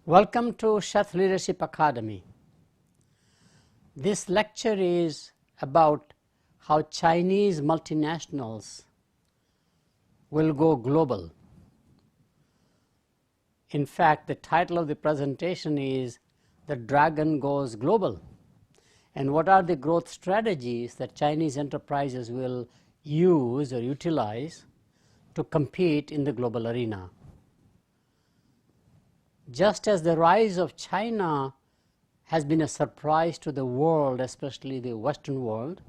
Welcome to Chef Leadership Academy. This lecture is about how Chinese multinationals will go global. In fact, the title of the presentation is "The Dragon Goes Global." And what are the growth strategies that Chinese enterprises will use or utilize to compete in the global arena? Just as the rise of China has been a surprise to the world, especially the Western world,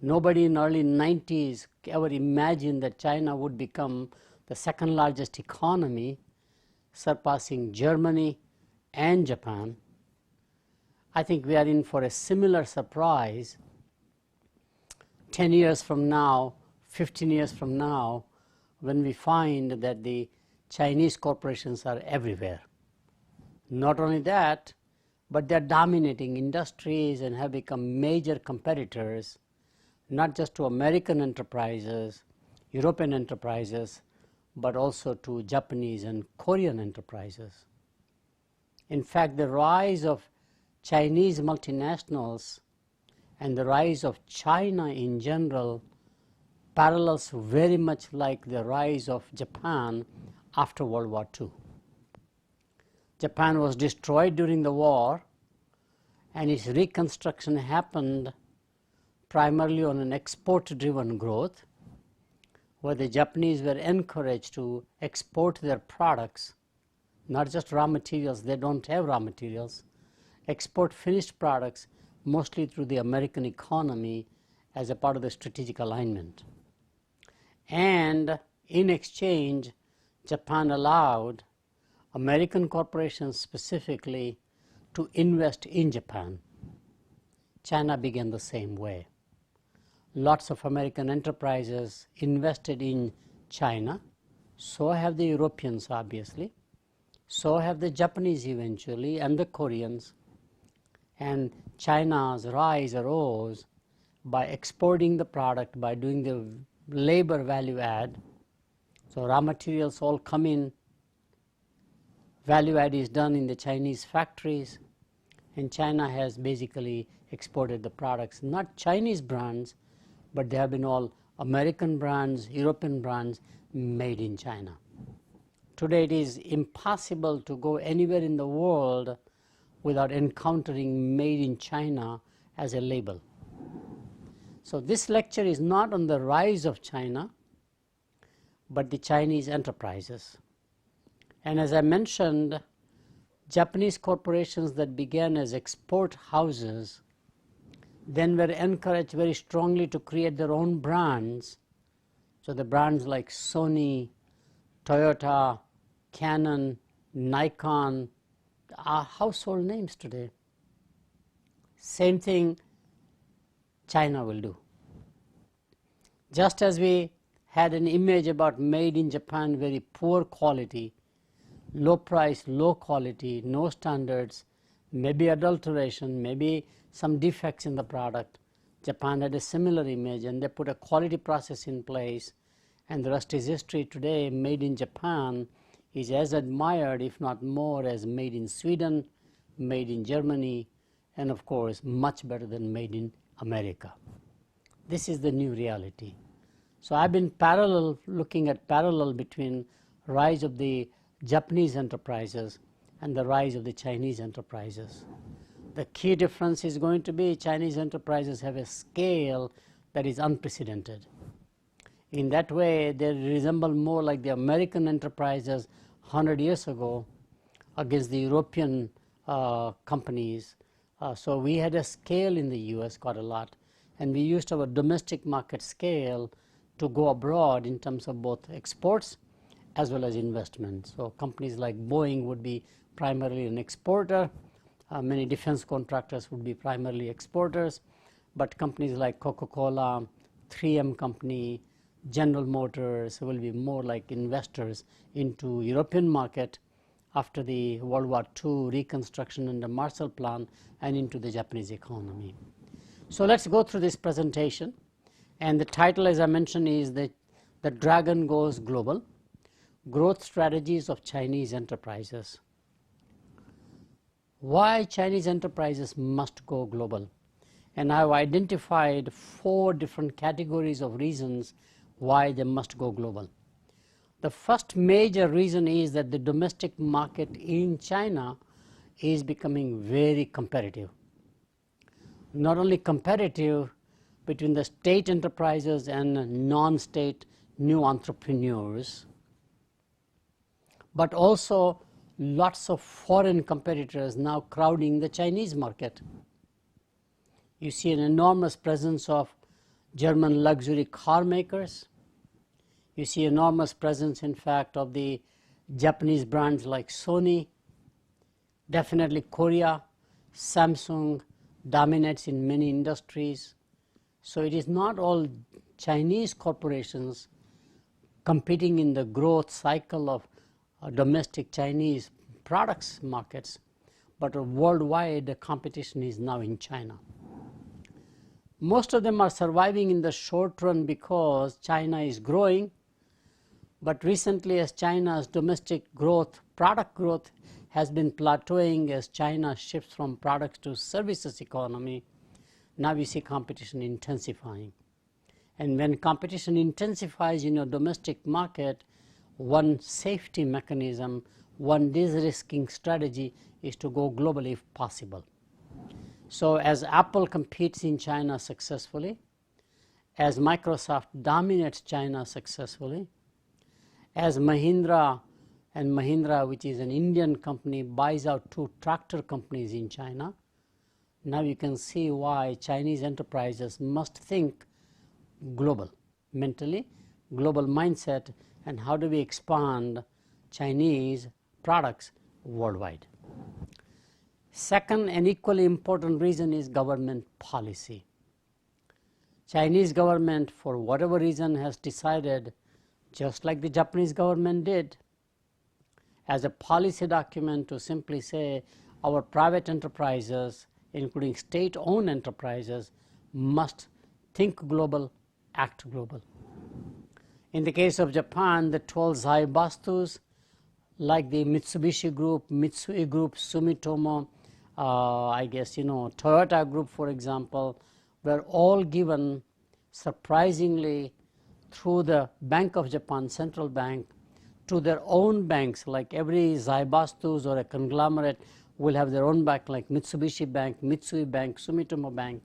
nobody in the early 90s ever imagined that China would become the second largest economy, surpassing Germany and Japan. I think we are in for a similar surprise 10 years from now, 15 years from now, when we find that the Chinese corporations are everywhere. Not only that, but they are dominating industries and have become major competitors, not just to American enterprises, European enterprises, but also to Japanese and Korean enterprises. In fact, the rise of Chinese multinationals and the rise of China in general parallels very much like the rise of Japan after World War II. Japan was destroyed during the war, and its reconstruction happened primarily on an export-driven growth, where the Japanese were encouraged to export their products, not just raw materials, they don't have raw materials, export finished products mostly through the American economy as a part of the strategic alignment. And in exchange, Japan allowed American corporations specifically to invest in Japan. China began the same way. Lots of American enterprises invested in China. So have the Europeans, obviously. So have the Japanese eventually, and the Koreans. And China's rise arose by exporting the product, by doing the labor value add. So raw materials all come in, value add is done in the Chinese factories, and China has basically exported the products, not Chinese brands, but they have been all American brands, European brands made in China. Today it is impossible to go anywhere in the world without encountering made in China as a label. So this lecture is not on the rise of China, but the Chinese enterprises. And as I mentioned, Japanese corporations that began as export houses then were encouraged very strongly to create their own brands. So the brands like Sony, Toyota, Canon, Nikon are household names today. Same thing China will do. Just as we had an image about made in Japan, very poor quality, low price, low quality, no standards, maybe adulteration, maybe some defects in the product. Japan had a similar image, and they put a quality process in place, and the rest is history. Today, made in Japan is as admired, if not more, as made in Sweden, made in Germany, and of course, much better than made in America. This is the new reality. So I've been looking at parallel between rise of the Japanese enterprises and the rise of the Chinese enterprises. The key difference is going to be Chinese enterprises have a scale that is unprecedented. In that way, they resemble more like the American enterprises 100 years ago against the European companies. So we had a scale in the US quite a lot, and we used our domestic market scale to go abroad in terms of both exports as well as investment. So companies like Boeing would be primarily an exporter. Many defense contractors would be primarily exporters. But companies like Coca-Cola, 3M company, General Motors will be more like investors into European market after the World War II reconstruction and the Marshall Plan, and into the Japanese economy. So let's go through this presentation. And the title, as I mentioned, is The Dragon Goes Global, Growth Strategies of Chinese Enterprises. Why Chinese enterprises must go global. And I've identified 4 different categories of reasons why they must go global. The first major reason is that the domestic market in China is becoming very competitive. Not only competitive between the state enterprises and non-state new entrepreneurs, but also lots of foreign competitors now crowding the Chinese market. You see an enormous presence of German luxury car makers. You see enormous presence, in fact, of the Japanese brands like Sony. Definitely Korea, Samsung dominates in many industries. So it is not all Chinese corporations competing in the growth cycle of domestic Chinese products markets, but worldwide the competition is now in China. Most of them are surviving in the short run because China is growing, but recently as China's domestic growth, product growth has been plateauing as China shifts from products to services economy, now we see competition intensifying. And when competition intensifies in your domestic market, one safety mechanism, one de-risking strategy is to go globally if possible. So as Apple competes in China successfully, as Microsoft dominates China successfully, as Mahindra, which is an Indian company, buys out 2 tractor companies in China, now you can see why Chinese enterprises must think global, mentally, global mindset, and how do we expand Chinese products worldwide. Second and equally important reason is government policy. Chinese government, for whatever reason, has decided, just like the Japanese government did, as a policy document to simply say our private enterprises, including state-owned enterprises, must think global, act global. In the case of Japan, the 12 Zaibastus, like the Mitsubishi Group, Mitsui Group, Sumitomo, Toyota Group, for example, were all given surprisingly through the Bank of Japan, central bank, to their own banks. Like every Zaibastus or a conglomerate will have their own bank, like Mitsubishi Bank, Mitsui Bank, Sumitomo Bank,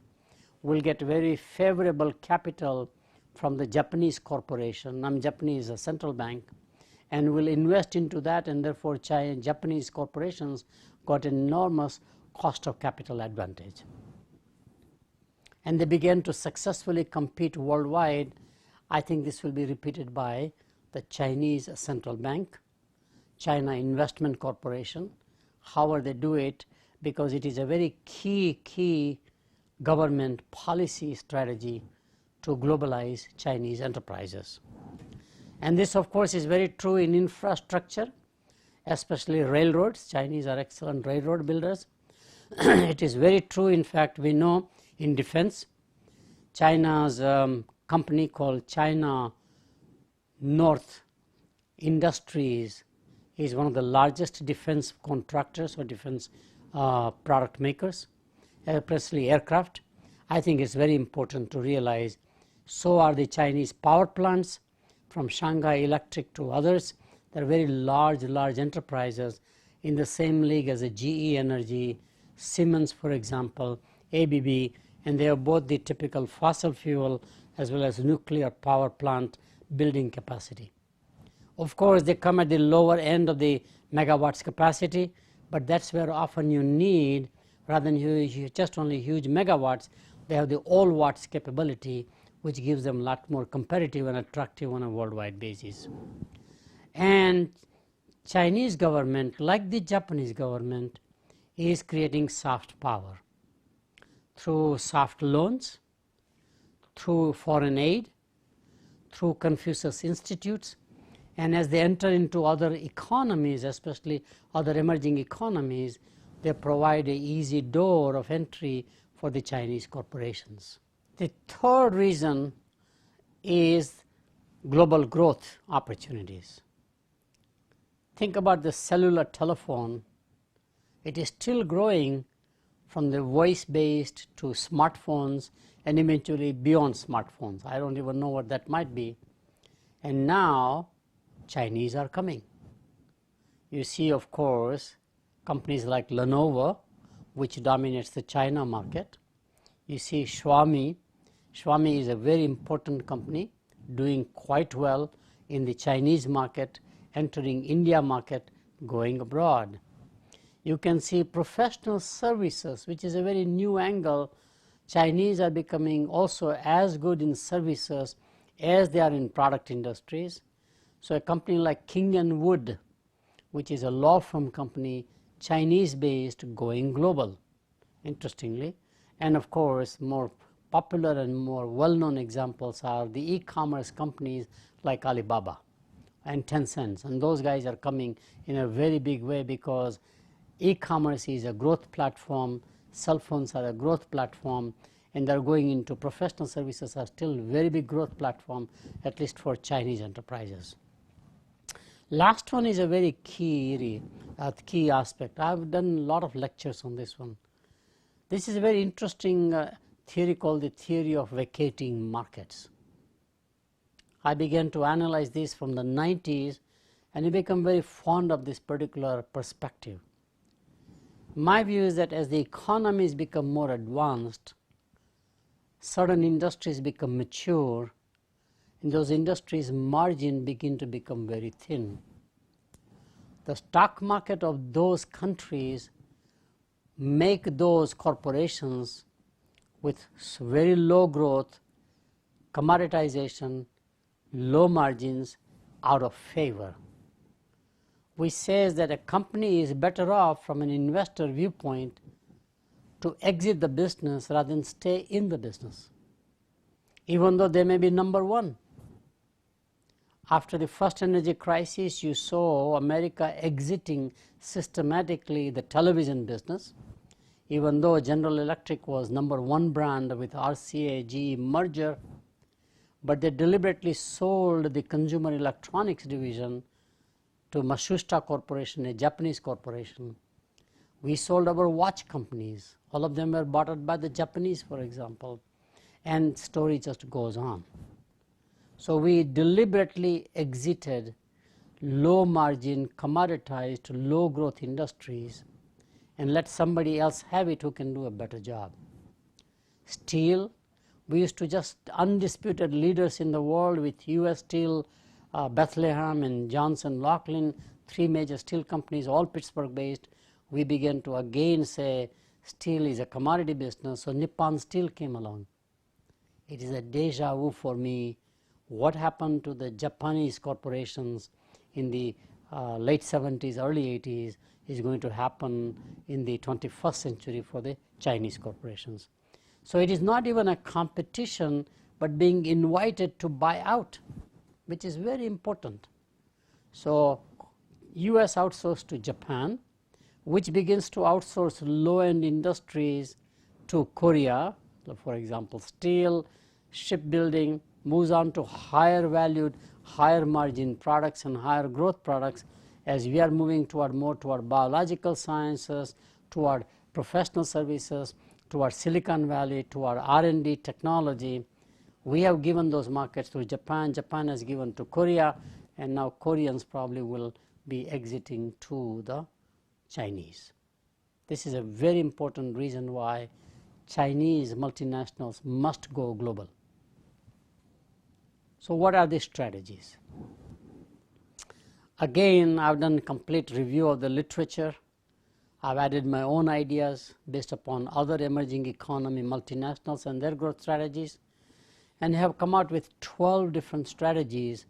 will get very favorable capital from the Japanese corporation, Japanese central bank, and will invest into that, and therefore Japanese corporations got enormous cost of capital advantage. And they began to successfully compete worldwide. I think this will be repeated by the Chinese central bank, China Investment Corporation. However they do it, because it is a very key government policy strategy to globalize Chinese enterprises. And this, of course, is very true in infrastructure, especially railroads. Chinese are excellent railroad builders. It is very true, in fact, we know in defense. China's company called China North Industries is one of the largest defense contractors or defense product makers, especially aircraft. I think it's very important to realize so are the Chinese power plants, from Shanghai Electric to others. They're very large enterprises in the same league as a GE Energy, Siemens, for example, ABB, and they have both the typical fossil fuel as well as nuclear power plant building capacity. Of course, they come at the lower end of the megawatts capacity, but that's where often you need, rather than just only huge megawatts, they have the all watts capability, which gives them a lot more competitive and attractive on a worldwide basis. And Chinese government, like the Japanese government, is creating soft power through soft loans, through foreign aid, through Confucius Institutes, and as they enter into other economies, especially other emerging economies, they provide an easy door of entry for the Chinese corporations. The third reason is global growth opportunities. Think about the cellular telephone It is still growing from the voice-based to smartphones and eventually beyond smartphones. I don't even know what that might be. And now Chinese are coming. You see, of course, companies like Lenovo, which dominates the China market. You see Xiaomi. Xiaomi is a very important company, doing quite well in the Chinese market, entering India market, going abroad. You can see professional services, which is a very new angle. Chinese are becoming also as good in services as they are in product industries. So a company like King & Wood, which is a law firm company, Chinese-based, going global, interestingly. And of course, more popular and more well-known examples are the e-commerce companies like Alibaba and Tencent. And those guys are coming in a very big way because e-commerce is a growth platform, cell phones are a growth platform, and they're going into professional services are still very big growth platform, at least for Chinese enterprises. Last one is a very key aspect. I've done a lot of lectures on this one. This is a very interesting theory called the theory of vacating markets. I began to analyze this from the 90s and I become very fond of this particular perspective. My view is that as the economies become more advanced, certain industries become mature, and those industries' margin begin to become very thin. The stock market of those countries make those corporations with very low growth, commoditization, low margins out of favor. Which says that a company is better off from an investor viewpoint to exit the business rather than stay in the business, even though they may be number one. After the first energy crisis, you saw America exiting systematically the television business, even though General Electric was number one brand with RCA GE merger, but they deliberately sold the consumer electronics division to Matsushita Corporation, a Japanese corporation. We sold our watch companies. All of them were bought out by the Japanese, for example, and story just goes on. So we deliberately exited low margin, commoditized, low growth industries and let somebody else have it who can do a better job. Steel, we used to just undisputed leaders in the world with US Steel, Bethlehem and Johnson Laughlin, three major steel companies, all Pittsburgh based. We began to again say steel is a commodity business, so Nippon Steel came along. It is a deja vu for me. What happened to the Japanese corporations in the late 70s, early 80s is going to happen in the 21st century for the Chinese corporations. So it is not even a competition, but being invited to buy out, which is very important. So US outsourced to Japan, which begins to outsource low-end industries to Korea, so for example, steel, shipbuilding, moves on to higher valued, higher margin products and higher growth products as we are moving more toward biological sciences, toward professional services, toward Silicon Valley, toward R&D technology. We have given those markets to Japan, Japan has given to Korea, and now Koreans probably will be exiting to the Chinese. This is a very important reason why Chinese multinationals must go global. So what are the strategies? Again, I've done a complete review of the literature. I've added my own ideas based upon other emerging economy multinationals and their growth strategies, and have come out with 12 different strategies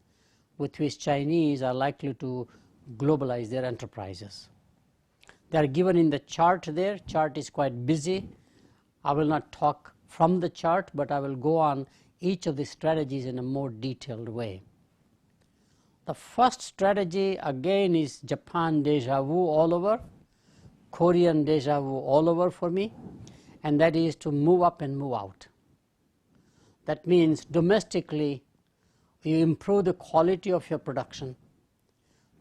with which Chinese are likely to globalize their enterprises. They are given in the chart there. Chart is quite busy. I will not talk from the chart, but I will go on each of the strategies in a more detailed way. The first strategy again is Japan deja vu all over, Korean deja vu all over for me, and that is to move up and move out. That means domestically you improve the quality of your production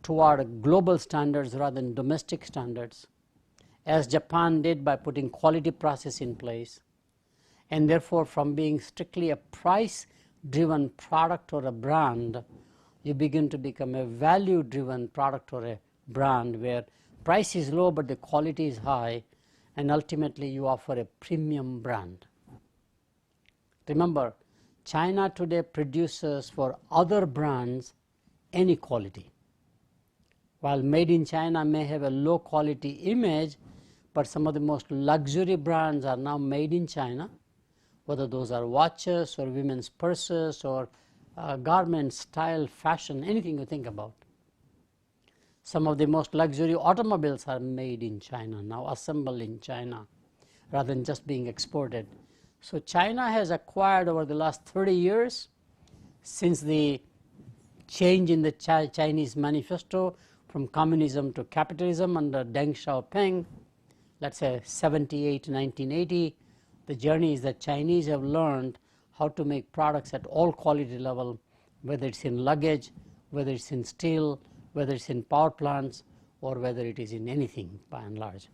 toward global standards rather than domestic standards, as Japan did by putting quality process in place, and therefore from being strictly a price-driven product or a brand, you begin to become a value-driven product or a brand where price is low but the quality is high, and ultimately you offer a premium brand. Remember, China today produces for other brands any quality. While made in China may have a low quality image, but some of the most luxury brands are now made in China, whether those are watches or women's purses or garment, style, fashion, anything you think about. Some of the most luxury automobiles are made in China, now assembled in China, rather than just being exported. So China has acquired over the last 30 years, since the change in the Chinese manifesto from communism to capitalism under Deng Xiaoping, let's say 78, 1980, the journey is that Chinese have learned how to make products at all quality level, whether it's in luggage, whether it's in steel, whether it's in power plants, or whether it is in anything by and large.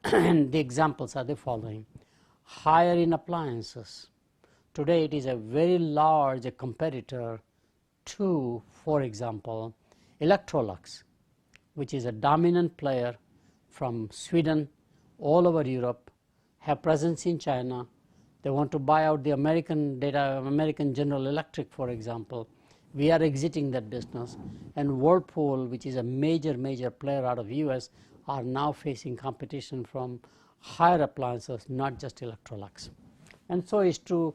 And the examples are the following. Higher in appliances. Today it is a very large competitor to, for example, Electrolux, which is a dominant player from Sweden, all over Europe, have presence in China. They want to buy out the American General Electric, for example. We are exiting that business, and Whirlpool, which is a major player out of US, are now facing competition from higher appliances, not just Electrolux. And so is true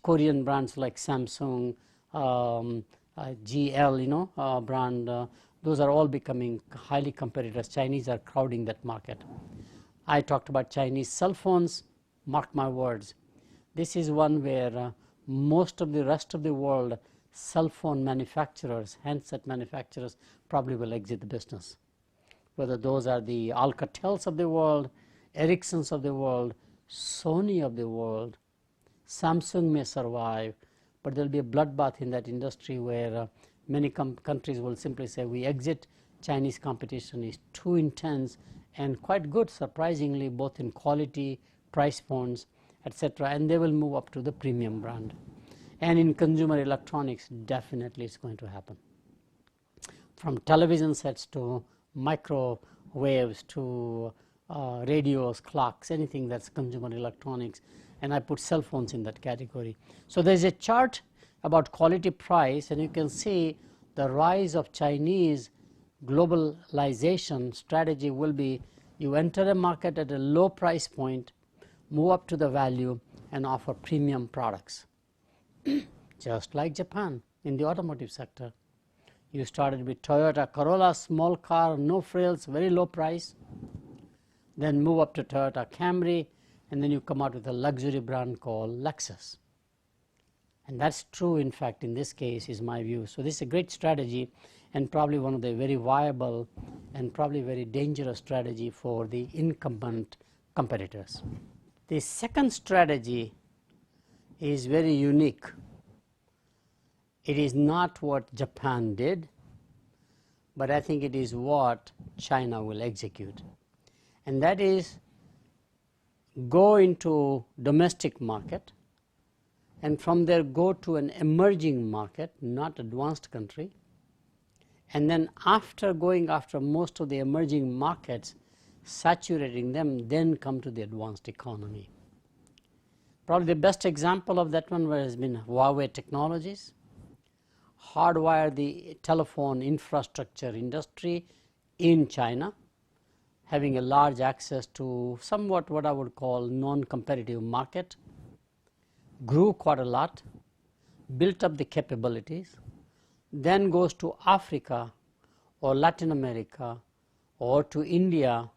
Korean brands like Samsung, GL, brand. Those are all becoming highly competitive. Chinese are crowding that market. I talked about Chinese cell phones. Mark my words. This is one where most of the rest of the world cell phone manufacturers, handset manufacturers, probably will exit the business. Whether those are the Alcatels of the world, Ericssons of the world, Sony of the world, Samsung may survive, but there will be a bloodbath in that industry where many countries will simply say, we exit. Chinese competition is too intense and quite good, surprisingly, both in quality, price points, etc. And they will move up to the premium brand. And in consumer electronics, definitely it's going to happen. From television sets to microwaves to radios, clocks, anything that's consumer electronics, and I put cell phones in that category. So there's a chart about quality price, and you can see the rise of Chinese globalization strategy will be you enter a market at a low price point, move up to the value, and offer premium products. Just like Japan in the automotive sector. You started with Toyota Corolla, small car, no frills, very low price. Then move up to Toyota Camry, and then you come out with a luxury brand called Lexus. And that's true, in fact, in this case, is my view. So this is a great strategy, and probably one of the very viable and probably very dangerous strategy for the incumbent competitors. The second strategy is very unique. It is not what Japan did, but I think it is what China will execute. And that is go into domestic market, and from there go to an emerging market, not advanced country. And then after going after most of the emerging markets, saturating them, then come to the advanced economy. Probably the best example of that one has been Huawei Technologies. Hardwire the telephone infrastructure industry in China, having a large access to somewhat what I would call non-competitive market, grew quite a lot, built up the capabilities, then goes to Africa or Latin America or to India,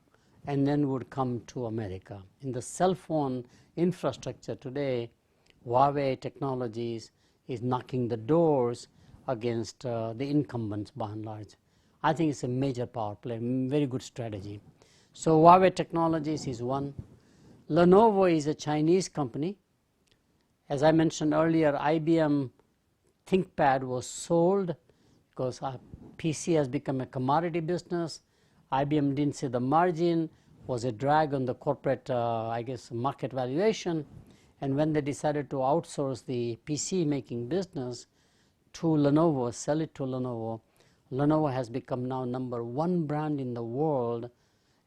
and then would come to America. In the cell phone infrastructure today, Huawei Technologies is knocking the doors against the incumbents by and large. I think it's a major power play, very good strategy. So Huawei Technologies is one. Lenovo is a Chinese company. As I mentioned earlier, IBM ThinkPad was sold because PC has become a commodity business. IBM didn't see the margin. was a drag on the corporate, market valuation. And when they decided to outsource the PC making business to Lenovo, sell it to Lenovo, Lenovo has become now #1 brand in the world.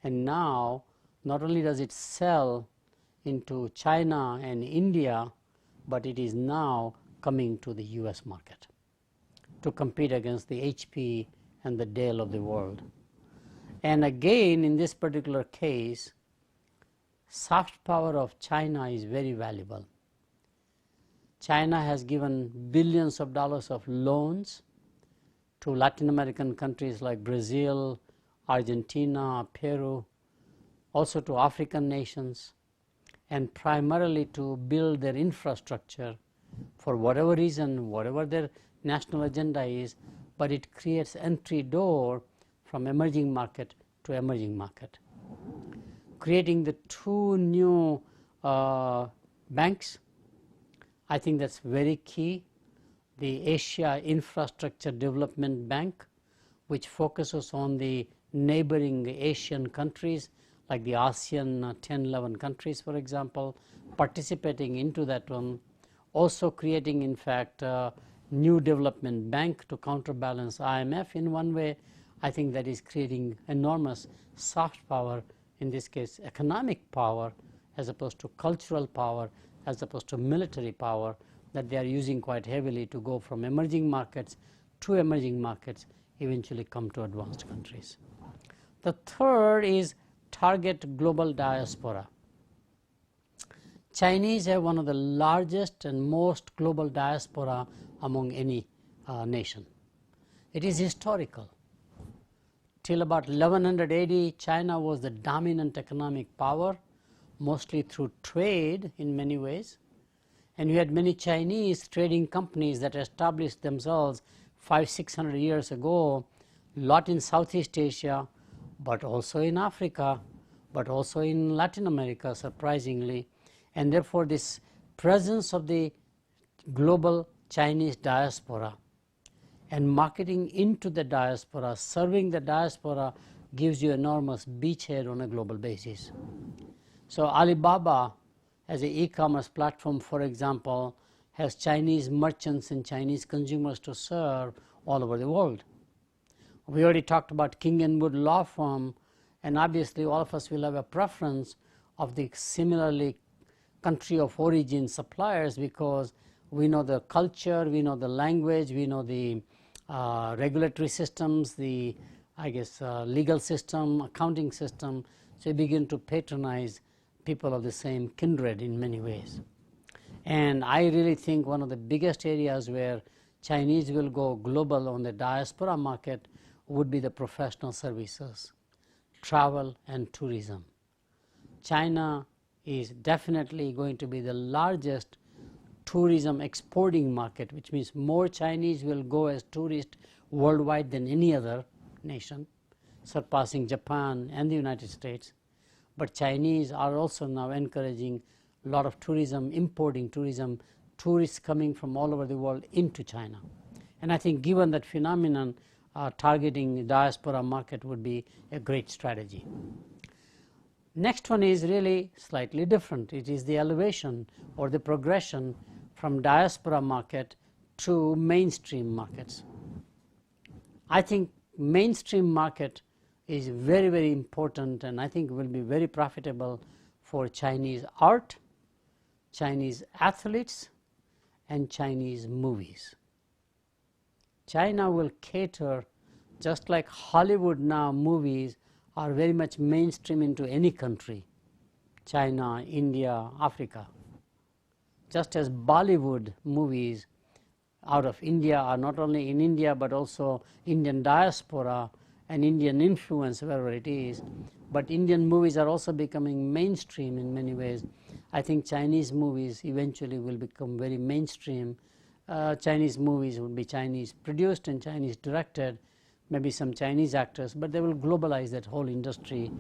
And now, not only does it sell into China and India, but it is now coming to the US market to compete against the HP and the Dell of the world. And again, in this particular case, soft power of China is very valuable. China has given billions of dollars of loans to Latin American countries like Brazil, Argentina, Peru, also to African nations, and primarily to build their infrastructure for whatever reason, whatever their national agenda is, but it creates entry door from emerging market to emerging market. Creating the 2 new banks, I think that's very key. The Asia Infrastructure Development Bank, which focuses on the neighboring Asian countries like the ASEAN 10, 11 countries, for example, participating into that one. Also creating, in fact, a new development bank to counterbalance IMF in one way. I think that is creating enormous soft power, in this case economic power, as opposed to cultural power, as opposed to military power, that they are using quite heavily to go from emerging markets to emerging markets, eventually come to advanced countries. The third is target global diaspora. Chinese have one of the largest and most global diaspora among any nation. It is historical. Till about 1180, China was the dominant economic power, mostly through trade in many ways. And you had many Chinese trading companies that established themselves 500-600 years ago, a lot in Southeast Asia, but also in Africa, but also in Latin America, surprisingly. And therefore, this presence of the global Chinese diaspora and marketing into the diaspora, serving the diaspora, gives you enormous beachhead on a global basis. So Alibaba, as an e-commerce platform, for example, has Chinese merchants and Chinese consumers to serve all over the world. We already talked about King & Wood law firm, and obviously all of us will have a preference of the similarly country of origin suppliers, because we know the culture, we know the language, we know the regulatory systems, the legal system, accounting system. So we begin to patronize people of the same kindred in many ways. And I really think one of the biggest areas where Chinese will go global on the diaspora market would be the professional services, travel and tourism. China is definitely going to be the largest tourism exporting market, which means more Chinese will go as tourists worldwide than any other nation, surpassing Japan and the United States. But Chinese are also now encouraging a lot of tourism, importing tourism, tourists coming from all over the world into China. And I think given that phenomenon, targeting the diaspora market would be a great strategy. Next one is really slightly different. It is the elevation or the progression from diaspora market to mainstream markets. I think mainstream market is very, very important, and I think will be very profitable for Chinese art, Chinese athletes, and Chinese movies. China will cater, just like Hollywood now movies are very much mainstream into any country, China, India, Africa. Just as Bollywood movies out of India are not only in India but also Indian diaspora and Indian influence wherever it is, but Indian movies are also becoming mainstream in many ways. I think Chinese movies eventually will become very mainstream. Chinese movies will be Chinese produced and Chinese directed, maybe some Chinese actors, but they will globalize that whole industry.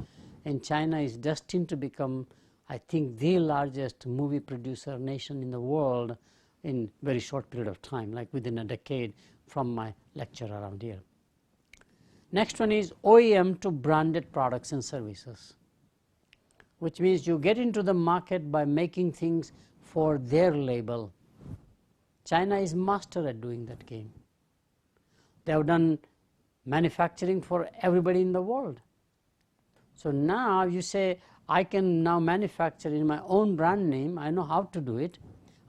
And China is destined to become, I think, the largest movie producer nation in the world in very short period of time, like within a decade from my lecture around here. Next one is OEM to branded products and services. which means you get into the market by making things for their label. China is master at doing that game. They have done manufacturing for everybody in the world. So now you say, I can now manufacture in my own brand name. I know how to do it.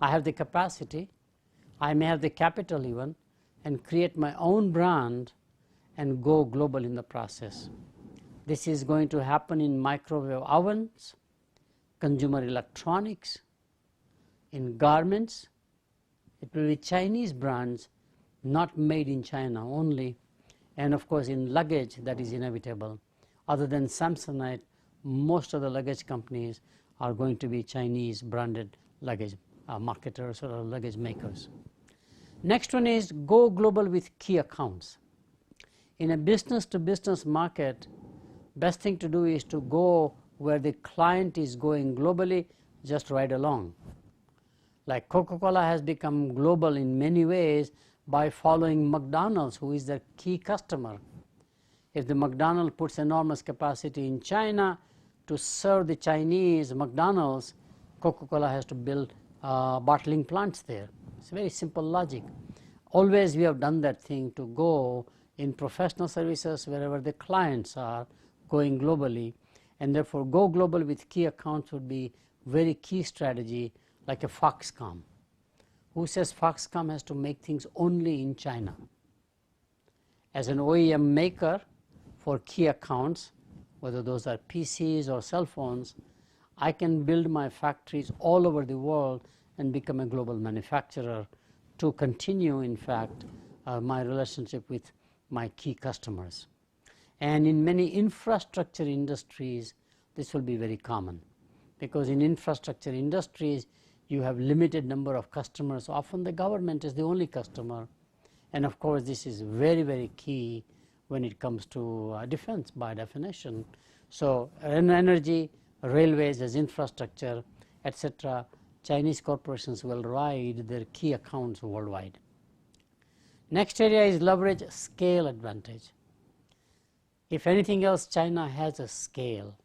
I have the capacity. I may have the capital even, and create my own brand and go global in the process. This is going to happen in microwave ovens, consumer electronics, in garments. It will be Chinese brands, not made in China only. And of course in luggage, that is inevitable. Other than Samsonite, most of the luggage companies are going to be Chinese branded luggage marketers or luggage makers. Next one is go global with key accounts. In a business to business market, best thing to do is to go where the client is going globally, just ride along. Like Coca-Cola has become global in many ways by following McDonald's, who is their key customer. If the McDonald's puts enormous capacity in China to serve the Chinese McDonald's, Coca-Cola has to build bottling plants there. It's very simple logic. Always we have done that thing to go in professional services wherever the clients are going globally, and therefore go global with key accounts would be very key strategy, like a FOXCONN. Who says FOXCONN has to make things only in China? As an OEM maker for key accounts, whether those are PCs or cell phones, I can build my factories all over the world and become a global manufacturer to continue, in fact, my relationship with my key customers. And in many infrastructure industries, this will be very common, because in infrastructure industries, you have limited number of customers. Often the government is the only customer. And of course, this is very, very key when it comes to defense by definition. So energy, railways as infrastructure, etc., Chinese corporations will ride their key accounts worldwide. Next area is leverage scale advantage. If anything else, China has a scale.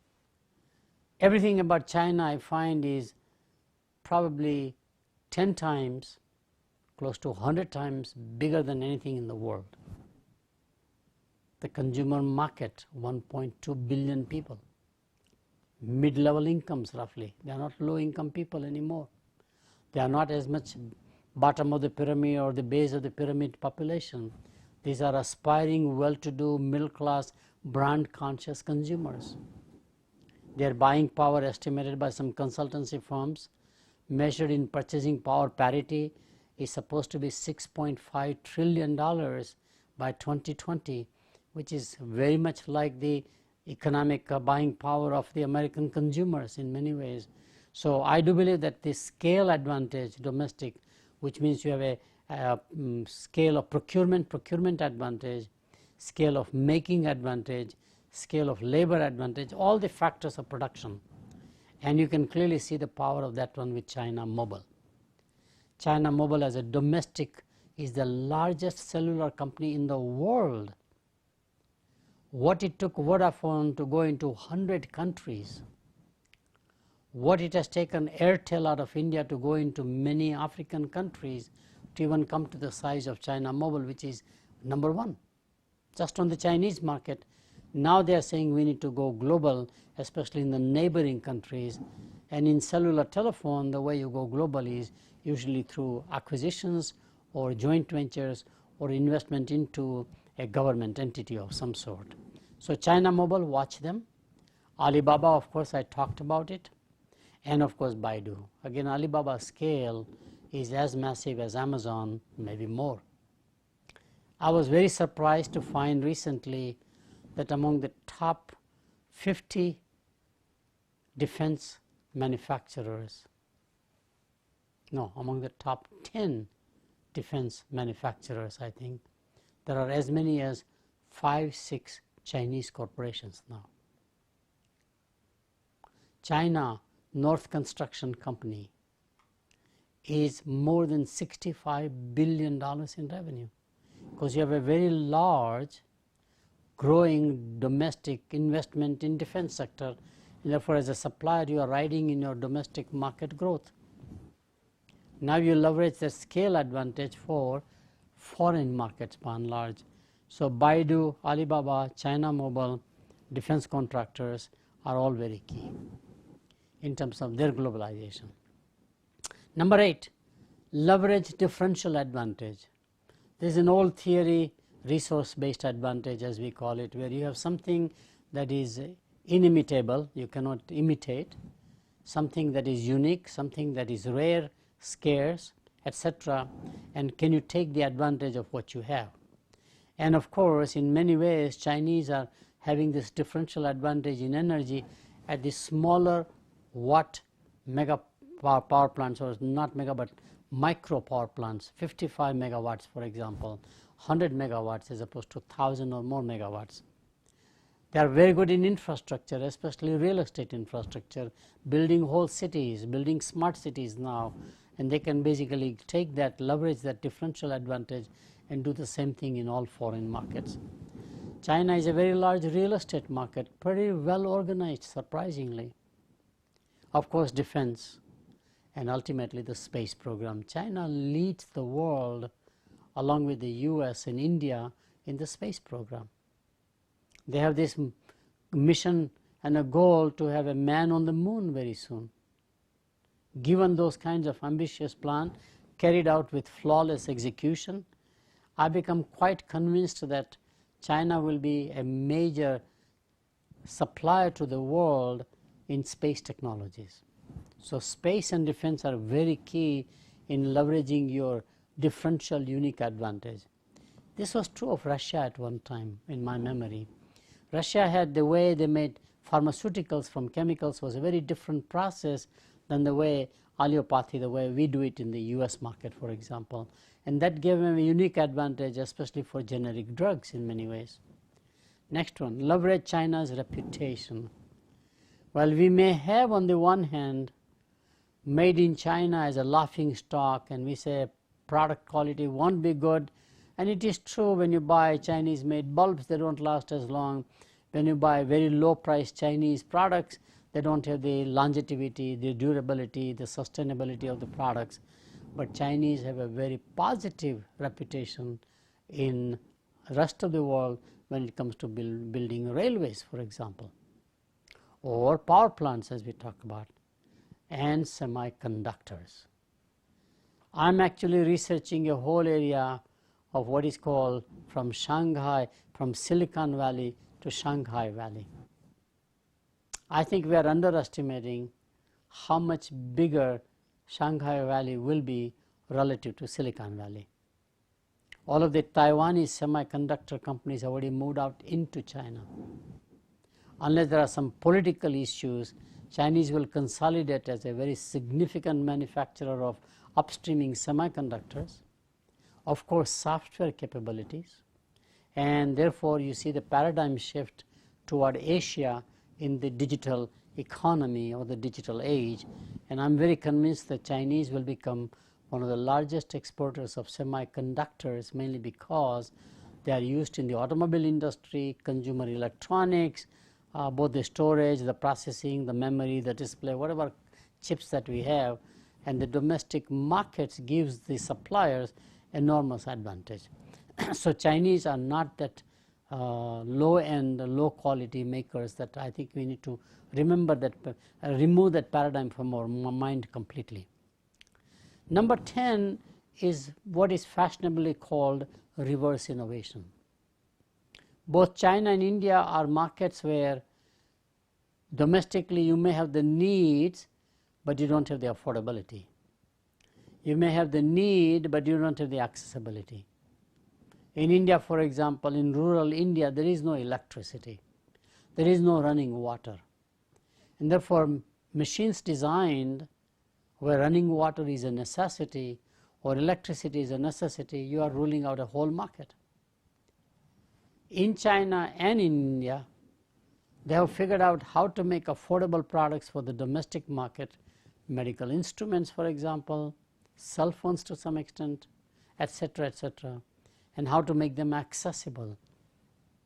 Everything about China I find is probably 10 times, close to 100 times bigger than anything in the world. The consumer market, 1.2 billion people. Mid-level incomes roughly. They are not low-income people anymore. They are not as much bottom of the pyramid or the base of the pyramid population. These are aspiring, well-to-do, middle-class, brand-conscious consumers. Their buying power, estimated by some consultancy firms, measured in purchasing power parity, is supposed to be $6.5 trillion by 2020, which is very much like the economic buying power of the American consumers in many ways. So I do believe that this scale advantage, domestic, which means you have a scale of procurement advantage, scale of making advantage, scale of labor advantage, all the factors of production. And you can clearly see the power of that one with China Mobile. China Mobile as a domestic is the largest cellular company in the world. What it took Vodafone to go into 100 countries, what it has taken Airtel out of India to go into many African countries to even come to the size of China Mobile, which is number one, just on the Chinese market. Now they are saying we need to go global, especially in the neighboring countries. And in cellular telephone, the way you go global is usually through acquisitions or joint ventures or investment into a government entity of some sort. So China Mobile, watch them. Alibaba, of course, I talked about it. And of course, Baidu. Again, Alibaba's scale is as massive as Amazon, maybe more. I was very surprised to find recently that among the top 50 defense manufacturers, no, among the top 10 defense manufacturers, I think, there are as many as 5-6 Chinese corporations now. China North Construction Company is more than $65 billion in revenue, because you have a very large growing domestic investment in defense sector, And therefore, as a supplier, you are riding in your domestic market growth. Now you leverage the scale advantage for foreign markets by and large. So Baidu, Alibaba, China Mobile, defense contractors are all very key in terms of their globalization. Number 8, leverage differential advantage. There is an old theory, resource-based advantage as we call it, where you have something that is inimitable, you cannot imitate, something that is unique, something that is rare, scarce, etc. And can you take the advantage of what you have? And of course, in many ways, Chinese are having this differential advantage in energy at the smaller watt mega power plants, or not mega but micro power plants, 55 megawatts for example, 100 megawatts as opposed to 1000 or more megawatts. They are very good in infrastructure, especially real estate infrastructure, building whole cities, building smart cities now, and they can basically take that, leverage that differential advantage and do the same thing in all foreign markets. China is a very large real estate market, pretty well organized, surprisingly. Of course, defense and ultimately the space program. China leads the world along with the US and India in the space program. They have this mission and a goal to have a man on the moon very soon. Given those kinds of ambitious plans carried out with flawless execution, I become quite convinced that China will be a major supplier to the world in space technologies. So space and defense are very key in leveraging your differential unique advantage. This was true of Russia at one time in my memory. Russia had the way they made pharmaceuticals from chemicals was a very different process than the way allopathy, the way we do it in the US market, for example. And that gave them a unique advantage, especially for generic drugs in many ways. Next one, leverage China's reputation. Well, we may have on the one hand made in China as a laughing stock, and we say product quality won't be good. And it is true, when you buy Chinese made bulbs, they don't last as long. When you buy very low priced Chinese products, they don't have the longevity, the durability, the sustainability of the products. But Chinese have a very positive reputation in the rest of the world when it comes to building railways, for example, or power plants, as we talk about, and semiconductors. I'm actually researching a whole area of what is called from Shanghai, from Silicon Valley to Shanghai Valley. I think we are underestimating how much bigger Shanghai Valley will be relative to Silicon Valley. All of the Taiwanese semiconductor companies have already moved out into China. Unless there are some political issues, Chinese will consolidate as a very significant manufacturer of upstreaming semiconductors, of course software capabilities, and therefore you see the paradigm shift toward Asia in the digital economy or the digital age. And I'm very convinced that Chinese will become one of the largest exporters of semiconductors, mainly because they are used in the automobile industry, consumer electronics, both the storage, the processing, the memory, the display, whatever chips that we have. And the domestic markets gives the suppliers enormous advantage. So Chinese are not that low-end, low-quality makers that I think we need to remember that, remove that paradigm from our mind completely. Number 10 is what is fashionably called reverse innovation. Both China and India are markets where domestically you may have the needs, but you don't have the affordability. You may have the need, but you don't have the accessibility. In India, for example, in rural India, there is no electricity. There is no running water. And therefore, machines designed where running water is a necessity or electricity is a necessity, you are ruling out a whole market. In China and in India, they have figured out how to make affordable products for the domestic market, medical instruments, for example, cell phones to some extent, etc., etc., and how to make them accessible.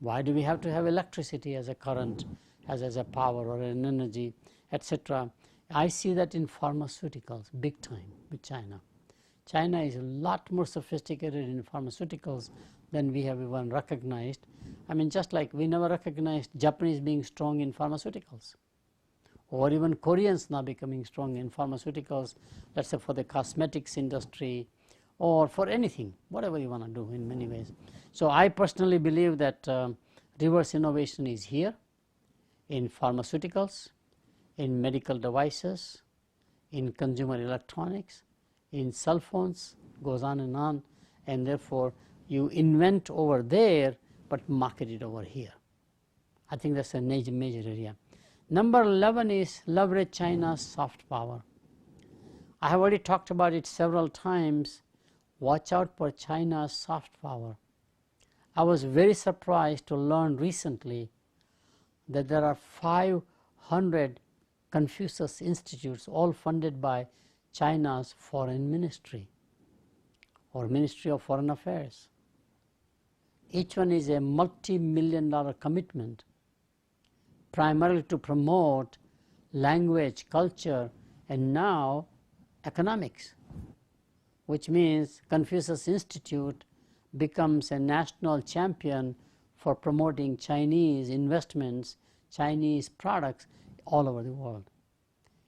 Why do we have to have electricity as a current as a power or an energy, etc. I see that in pharmaceuticals big time with China. China is a lot more sophisticated in pharmaceuticals than we have even recognized. I mean, just like we never recognized Japanese being strong in pharmaceuticals, or even Koreans now becoming strong in pharmaceuticals, let's say for the cosmetics industry or for anything, whatever you want to do in many ways. So I personally believe that reverse innovation is here in pharmaceuticals, in medical devices, in consumer electronics, in cell phones, goes on, and therefore you invent over there but market it over here. I think that's a major area. Number 11 is leverage China's soft power. I have already talked about it several times. Watch out for China's soft power. I was very surprised to learn recently that there are 500 Confucius Institutes, all funded by China's foreign ministry or Ministry of Foreign Affairs. Each one is a multi-million-dollar commitment, primarily to promote language, culture, and now economics, which means Confucius Institute becomes a national champion for promoting Chinese investments, Chinese products all over the world.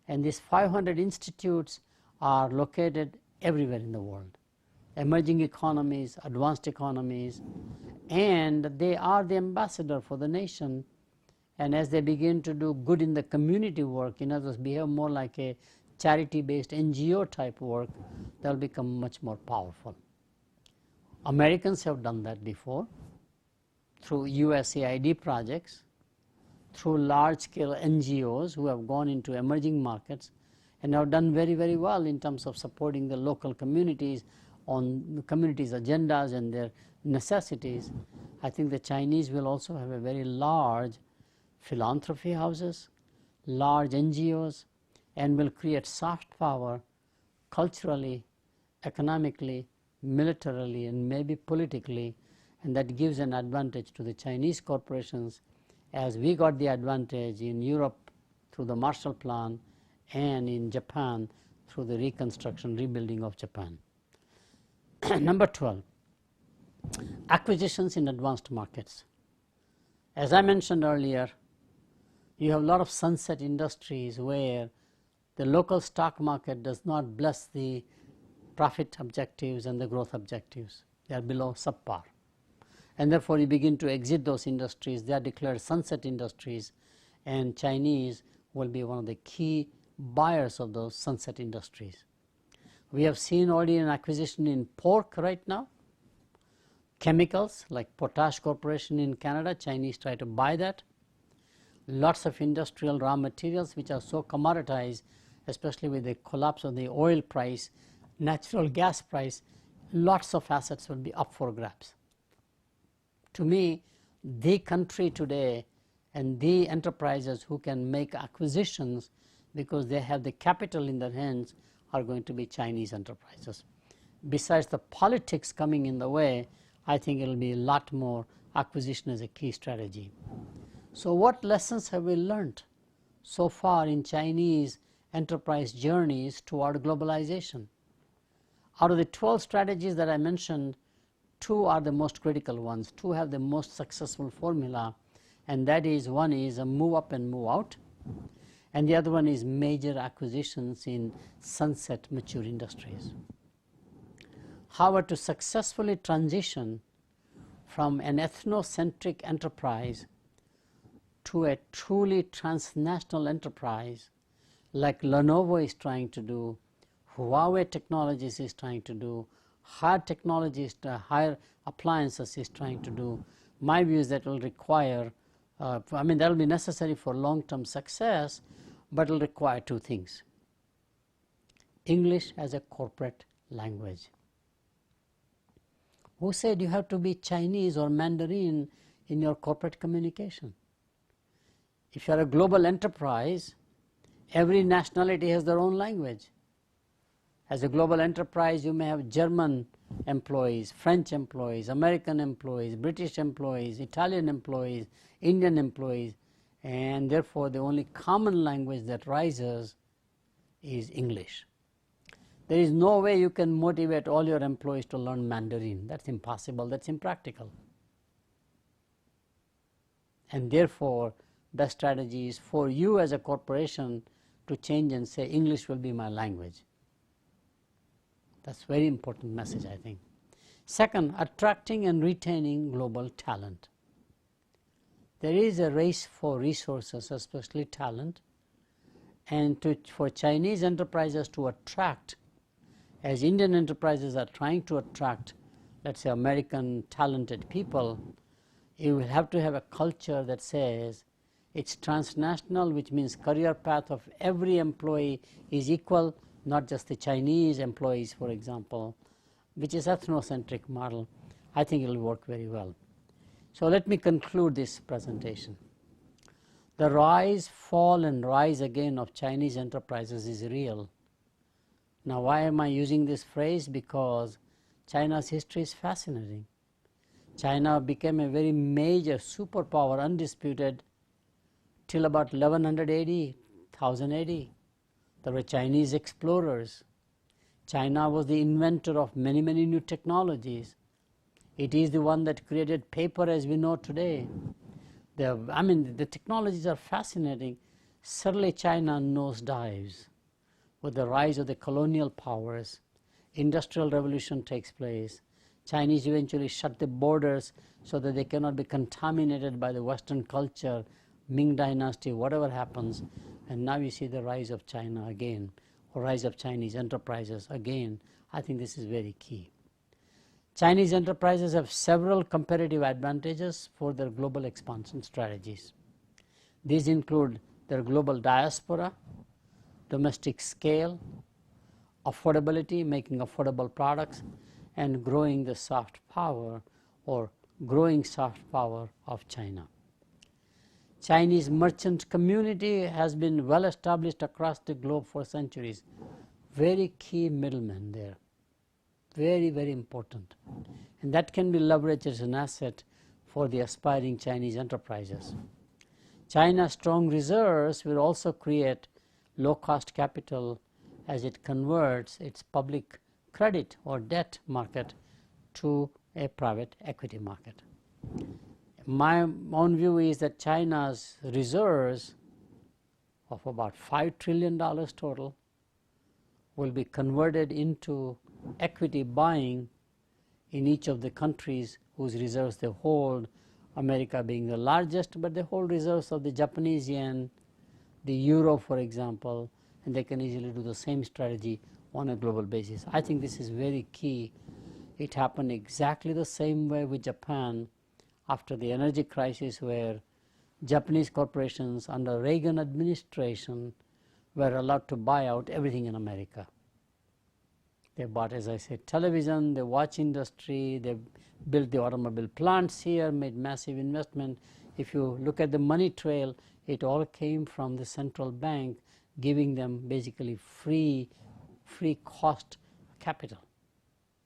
And these 500 institutes are located everywhere in the world, emerging economies, advanced economies, and they are the ambassador for the nation. And as they begin to do good in the community work, in other words, behave more like a charity-based NGO type work, they'll become much more powerful. Americans have done that before through USAID projects, through large-scale NGOs who have gone into emerging markets and have done very well in terms of supporting the local communities on the communities' agendas and their necessities. I think the Chinese will also have a very large philanthropy houses, large NGOs, and will create soft power culturally, economically, militarily, and maybe politically, and that gives an advantage to the Chinese corporations, as we got the advantage in Europe through the Marshall Plan and in Japan through the reconstruction, rebuilding of Japan. Number 12, acquisitions in advanced markets. As I mentioned earlier, you have a lot of sunset industries where the local stock market does not bless the profit objectives and the growth objectives. They are below subpar. And therefore you begin to exit those industries. They are declared sunset industries, and Chinese will be one of the key buyers of those sunset industries. We have seen already an acquisition in pork right now. Chemicals like Potash Corporation in Canada, Chinese try to buy that. Lots of industrial raw materials which are so commoditized, especially with the collapse of the oil price, natural gas price, lots of assets will be up for grabs. To me, the country today and the enterprises who can make acquisitions because they have the capital in their hands are going to be Chinese enterprises. Besides the politics coming in the way, I think it will be a lot more acquisition as a key strategy. So what lessons have we learned so far in Chinese enterprise journeys toward globalization? Out of the 12 strategies that I mentioned, 2 are the most critical ones. 2 have the most successful formula, and that is, one is a move up and move out, and the other one is major acquisitions in sunset mature industries. However, to successfully transition from an ethnocentric enterprise to a truly transnational enterprise like Lenovo is trying to do, Huawei Technologies is trying to do, higher technologies, higher appliances is trying to do, my view is that will require, that will be necessary for long-term success, but it will require 2 things. English as a corporate language. Who said you have to be Chinese or Mandarin in your corporate communication? If you are a global enterprise, every nationality has their own language. As a global enterprise, you may have German employees, French employees, American employees, British employees, Italian employees, Indian employees, and therefore the only common language that rises is English. There is no way you can motivate all your employees to learn Mandarin. That's impossible, that's impractical. And therefore, best strategy is for you as a corporation to change and say English will be my language. That's a very important message, I think. Second, attracting and retaining global talent. There is a race for resources, especially talent, and for Chinese enterprises to attract, as Indian enterprises are trying to attract, let's say, American talented people, you will have to have a culture that says it's transnational, which means career path of every employee is equal, not just the Chinese employees, for example, which is ethnocentric model. I think it will work very well. So let me conclude this presentation. The rise, fall, and rise again of Chinese enterprises is real. Now, why am I using this phrase? Because China's history is fascinating. China became a very major superpower, undisputed, till about 1100 AD, 1000 AD. There were Chinese explorers. China was the inventor of many, many new technologies. It is the one that created paper as we know today. The technologies are fascinating. Certainly China nosedives. With the rise of the colonial powers, industrial revolution takes place. Chinese eventually shut the borders so that they cannot be contaminated by the Western culture, Ming Dynasty, whatever happens. And now you see the rise of China again, or rise of Chinese enterprises again. I think this is very key. Chinese enterprises have several competitive advantages for their global expansion strategies. These include their global diaspora, domestic scale, affordability, making affordable products, and growing the soft power or growing soft power of China. Chinese merchant community has been well established across the globe for centuries. Very key middlemen there. Very, very important. And that can be leveraged as an asset for the aspiring Chinese enterprises. China's strong reserves will also create low-cost capital as it converts its public credit or debt market to a private equity market. My own view is that China's reserves of about $5 trillion total will be converted into equity buying in each of the countries whose reserves they hold, America being the largest, but they hold reserves of the Japanese yen, the euro, for example, and they can easily do the same strategy on a global basis. I think this is very key. It happened exactly the same way with Japan after the energy crisis, where Japanese corporations under Reagan administration were allowed to buy out everything in America. They bought, as I said, television, the watch industry, they built the automobile plants here, made massive investment. If you look at the money trail, it all came from the central bank giving them basically free cost capital.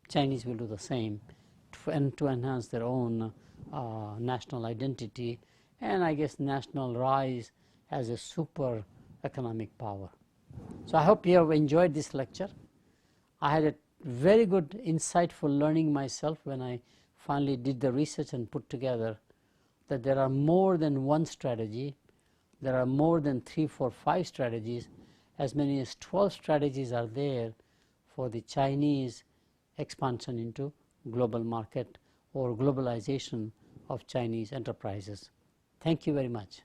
Chinese will do the same to enhance their own national identity and I guess national rise as a super economic power. So I hope you have enjoyed this lecture. I had a very good insightful learning myself when I finally did the research and put together that there are more than one strategy. There are more than 3, 4, 5 strategies. As many as 12 strategies are there for the Chinese expansion into global market or globalization of Chinese enterprises. Thank you very much.